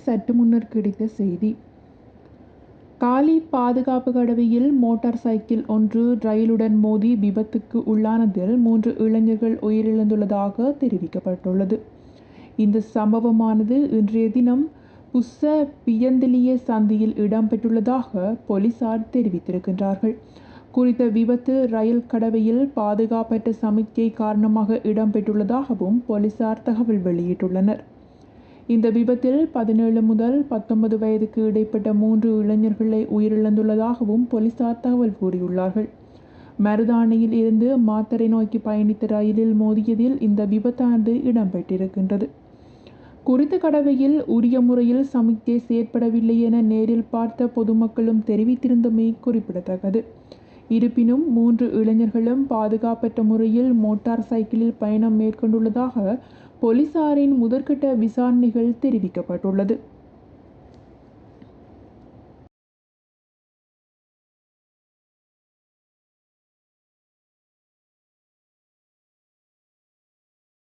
சற்று முன்னர் கிடைத்த செய்தி. காலி பாதுகாப்பு கடவையில் மோட்டார் சைக்கிள் ஒன்று ரயிலுடன் மோதி விபத்துக்கு உள்ளானதில் 3 இளைஞர்கள் உயிரிழந்துள்ளதாக தெரிவிக்கப்பட்டுள்ளது. இந்த சம்பவமானது இன்றைய தினம் புஸ்ஸ பியந்தலிய சந்தியில் இடம்பெற்றுள்ளதாக போலீசார் தெரிவித்திருக்கின்றார்கள். குறித்த விபத்து ரயில் கடவையில் பாதுகாப்பற்ற சமிக்ஞை காரணமாக இடம்பெற்றுள்ளதாகவும் போலீசார் தகவல் வெளியிட்டுள்ளனர். இந்த விபத்தில் 17 முதல் 19 வயதுக்கு இடைப்பட்ட 3 இளைஞர்களை உயிரிழந்துள்ளதாகவும் போலீசார் தகவல் கூறியுள்ளார்கள். மருதானையில் இருந்து மாத்தறை நோக்கி பயணித்த ரயிலில் மோதியதில் இந்த விபத்தானது இடம்பெற்றிருக்கின்றது. குறித்த கடவையில் உரிய முறையில் சமிக்ஞை செயற்படவில்லை என நேரில் பார்த்த பொதுமக்களும் தெரிவித்திருந்தமை குறிப்பிடத்தக்கது. இருப்பினும் 3 இளைஞர்களும் பாதுகாப்பற்ற முறையில் மோட்டார் சைக்கிளில் பயணம் மேற்கொண்டுள்ளதாக போலீசாரின் முதற்கட்ட விசாரணைகள் தெரிவிக்கப்பட்டுள்ளது.